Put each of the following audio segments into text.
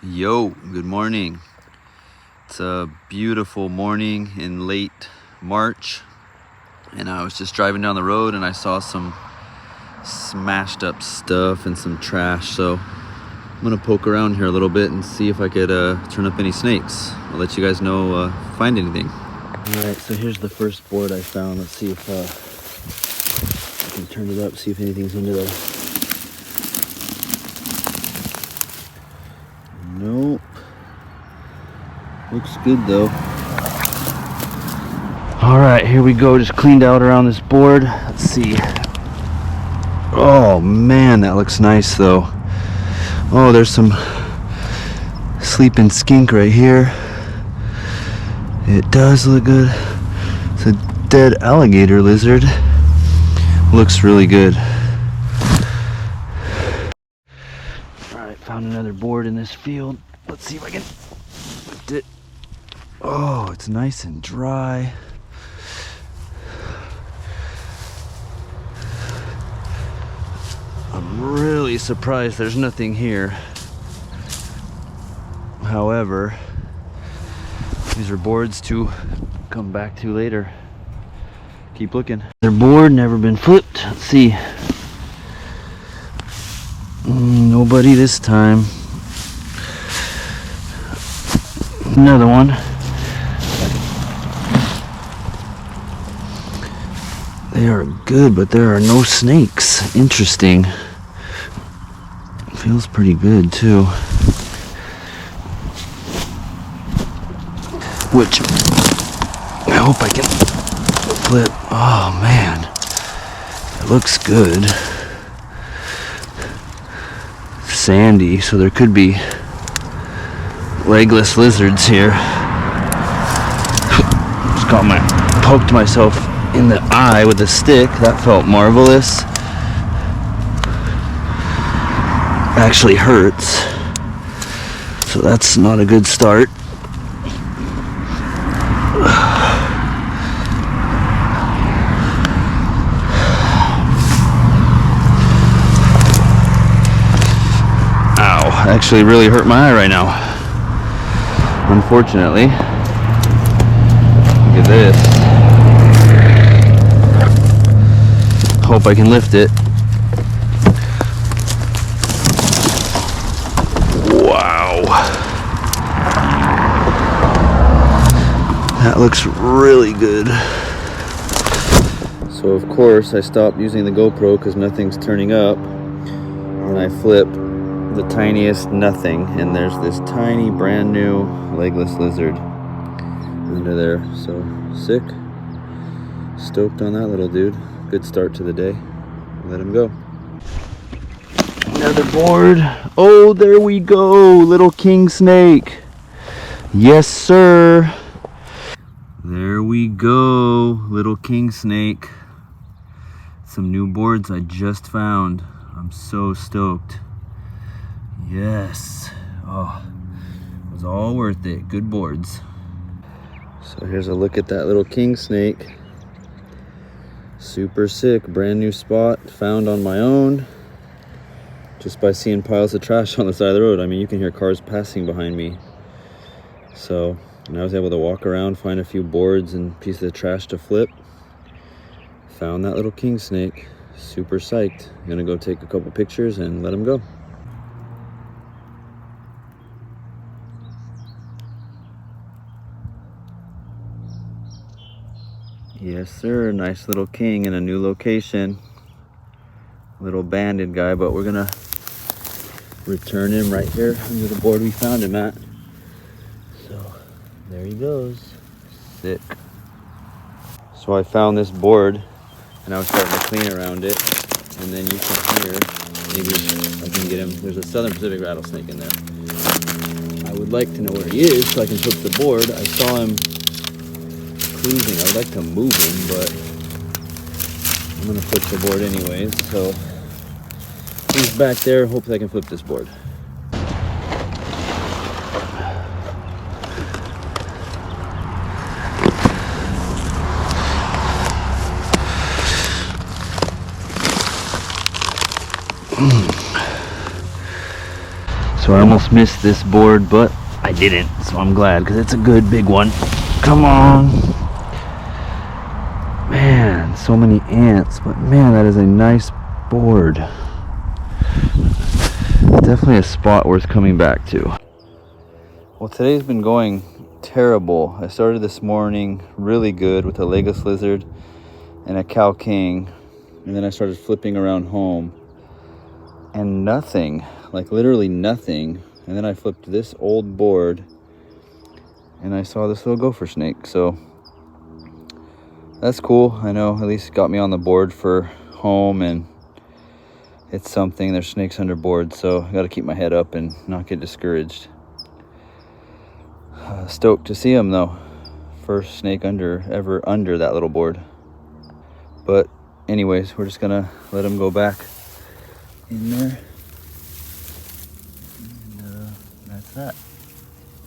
Yo, good morning. It's a beautiful morning in late March, and I was just driving down the road and I saw some smashed up stuff and some trash. So I'm gonna poke around here a little bit and see if I could turn up any snakes. I'll let you guys know if I find anything. Alright, so here's the first board I found. Let's see if I can turn it up, see if anything's under there. Nope. Looks good though. Alright, here we go. Just cleaned out around this board. Let's see. Oh man, that looks nice though. Oh, there's some sleeping skink right here. It does look good. It's a dead alligator lizard. Looks really good. Alright, found another board in this field. Let's see if I can lift it. Oh, it's nice and dry. I'm really surprised there's nothing here. However, these are boards to come back to later. Keep looking. Their board never been flipped. Let's see. Nobody this time. Another one. They are good, but there are no snakes. Interesting. Feels pretty good too. Which I hope I can flip. Oh man, it looks good. Sandy, so there could be legless lizards here. Just poked myself in the eye with a stick. That felt marvelous. Actually hurts, so that's not a good start. Ow, actually really hurt my eye right now, unfortunately. Look at this. Hope I can lift it. Wow. That looks really good. So of course I stopped using the GoPro because nothing's turning up. And I flip the tiniest nothing, and there's this tiny brand new legless lizard under there. So sick. Stoked on that little dude. Good start to the day. Let him go. Another board. Oh, there we go. Little king snake. Yes, sir. There we go. Little king snake. Some new boards I just found. I'm so stoked. Yes. Oh, it was all worth it. Good boards. So here's a look at that little king snake. Super sick. Brand new spot. Found on my own. Just by seeing piles of trash on the side of the road. I mean, you can hear cars passing behind me. So, and I was able to walk around, find a few boards and pieces of trash to flip. Found that little king snake. Super psyched. I'm gonna go take a couple pictures and let him go. Yes, sir. Nice little king in a new location. Little banded guy, but we're gonna return him right here under the board we found him at. So there he goes. Sick. So I found this board and I was starting to clean around it, and then you can hear, maybe I can get him, there's a Southern Pacific rattlesnake in there. I would like to know where he is so I can flip the board. I saw him cruising. I would like to move him, but I'm gonna flip the board anyways. So he's back there. Hopefully I can flip this board. So I almost missed this board, but I didn't, so I'm glad because it's a good big one. Come on. Man, so many ants, but man, that is a nice board. Definitely a spot worth coming back to. Well, today's been going terrible. I started this morning really good with a legless lizard and a cow king, and then I started flipping around home and nothing, like literally nothing. And then I flipped this old board and I saw this little gopher snake. So that's cool. I know at least it got me on the board for home, and it's something. There's snakes under boards, so I got to keep my head up and not get discouraged. Stoked to see him though. First snake ever under that little board. But anyways, we're just gonna let him go back in there. And that's that.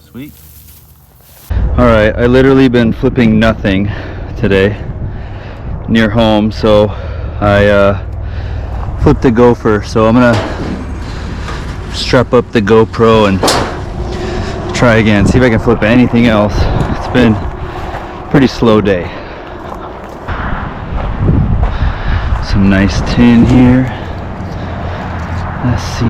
Sweet. All right, I literally been flipping nothing today near home, so I flipped the gopher. So I'm gonna strap up the GoPro and try again, see if I can flip anything else. It's been a pretty slow day. Some nice tin here. Let's see.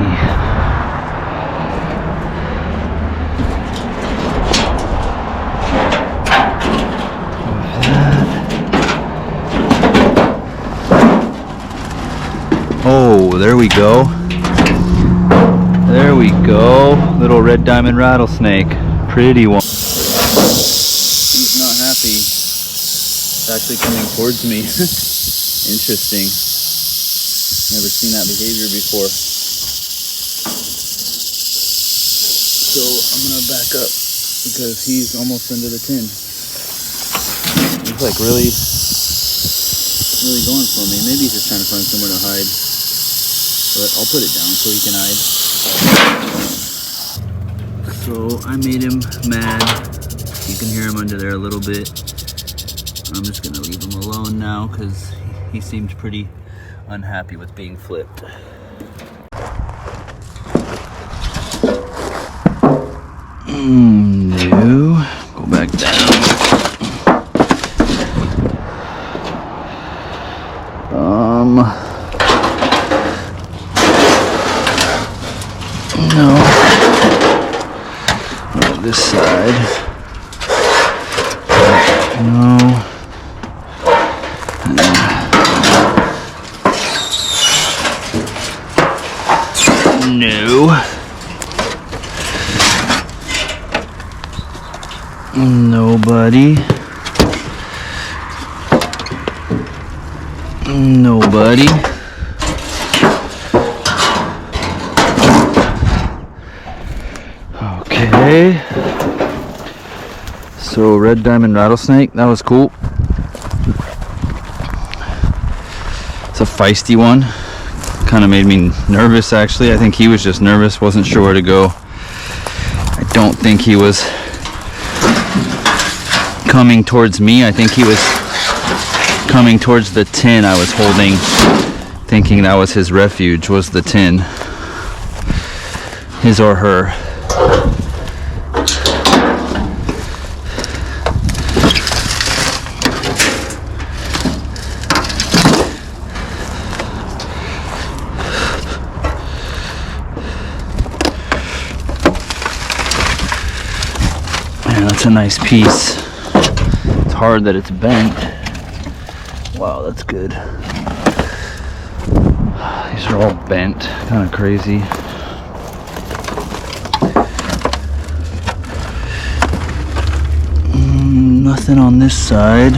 Oh, there we go. There we go. Little red diamond rattlesnake. Pretty one. He's not happy. It's actually coming towards me. Interesting. Never seen that behavior before. So I'm gonna back up because he's almost under the tin. He's like really going for me. Maybe he's just trying to find somewhere to hide. But I'll put it down so he can hide. So I made him mad. You can hear him under there a little bit. I'm just gonna leave him alone now because he seemed pretty unhappy with being flipped. No, go back down. No. This side. No. No. Nobody. Nobody. Okay. So red diamond rattlesnake, that was cool. It's a feisty one. Kind of made me nervous actually. I think he was just nervous, wasn't sure where to go. I don't think he was coming towards me. I think he was coming towards the tin I was holding, thinking that was his refuge, was the tin. His or her. Man, that's a nice piece. It's hard that it's bent. Wow, that's good. These are all bent, kind of crazy. Nothing on this side.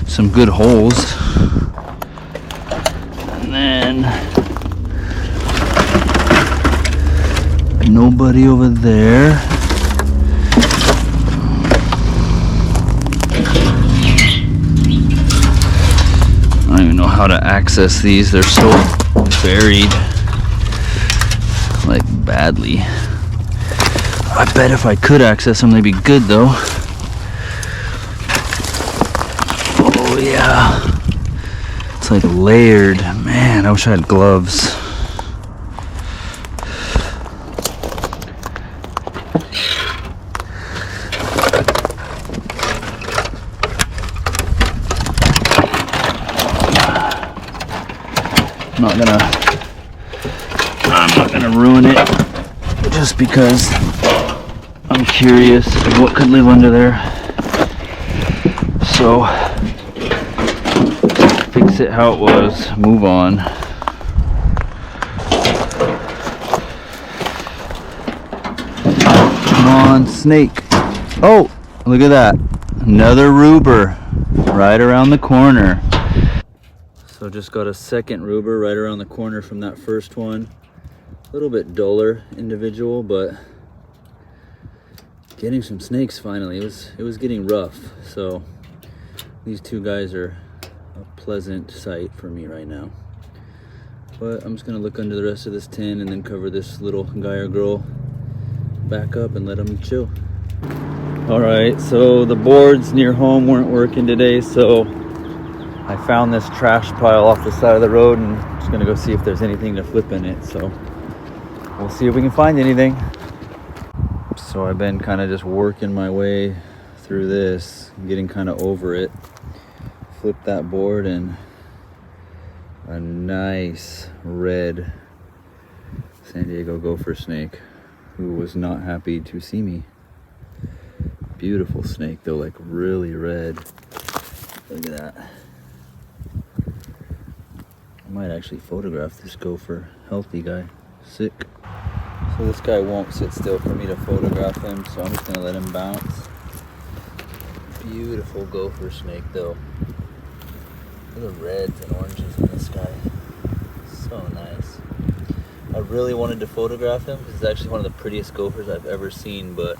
Some good holes. And then nobody over there. I don't even know how to access these. They're so buried, like badly. I bet if I could access them, they'd be good though. Oh yeah, it's like layered. Man, I wish I had gloves. I'm not gonna ruin it just because I'm curious of what could live under there. So fix it how it was, move on. Come on, snake. Oh, look at that. Another ruber right around the corner. So just got a second ruber right around the corner from that first one. A little bit duller individual, but getting some snakes finally. It was getting rough. So these two guys are a pleasant sight for me right now. But I'm just gonna look under the rest of this tin and then cover this little guy or girl back up and let them chill. All right, so the boards near home weren't working today, so I found this trash pile off the side of the road and I'm just gonna go see if there's anything to flip in it. So we'll see if we can find anything. So I've been kind of just working my way through this, getting kind of over it. Flip that board and a nice red San Diego gopher snake who was not happy to see me. Beautiful snake though, like really red. Look at that. I might actually photograph this gopher. Healthy guy, sick. So this guy won't sit still for me to photograph him, so I'm just gonna let him bounce. Beautiful gopher snake though. Look at the reds and oranges in this guy. So nice. I really wanted to photograph him because it's actually one of the prettiest gophers I've ever seen, but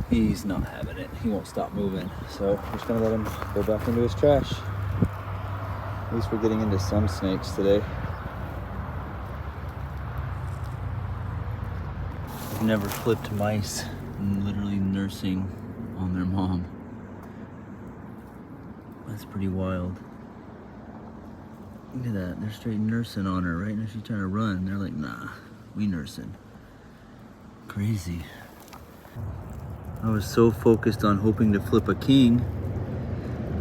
he's not having it. He won't stop moving. So I'm just gonna let him go back into his trash. At least we're getting into some snakes today. I've never flipped mice. I'm literally nursing on their mom. That's pretty wild. Look at that, they're straight nursing on her right now. She's trying to run. They're like, nah, we nursing. Crazy. I was so focused on hoping to flip a king,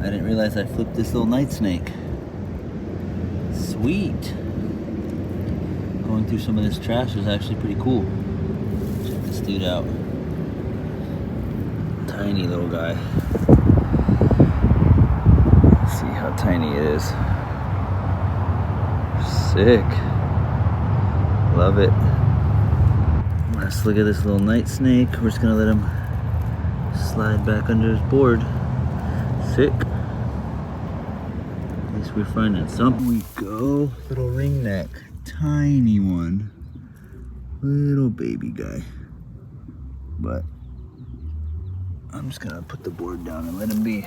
I didn't realize I flipped this little night snake. Sweet. Going through some of this trash was actually pretty cool. Check this dude out. Tiny little guy. Let's see how tiny it is. Sick. Love it. Let's look at this little night snake. We're just gonna let him slide back under his board. Sick. At least we're finding something. We go. Little ringneck. Tiny one. Little baby guy. But I'm just gonna put the board down and let him be.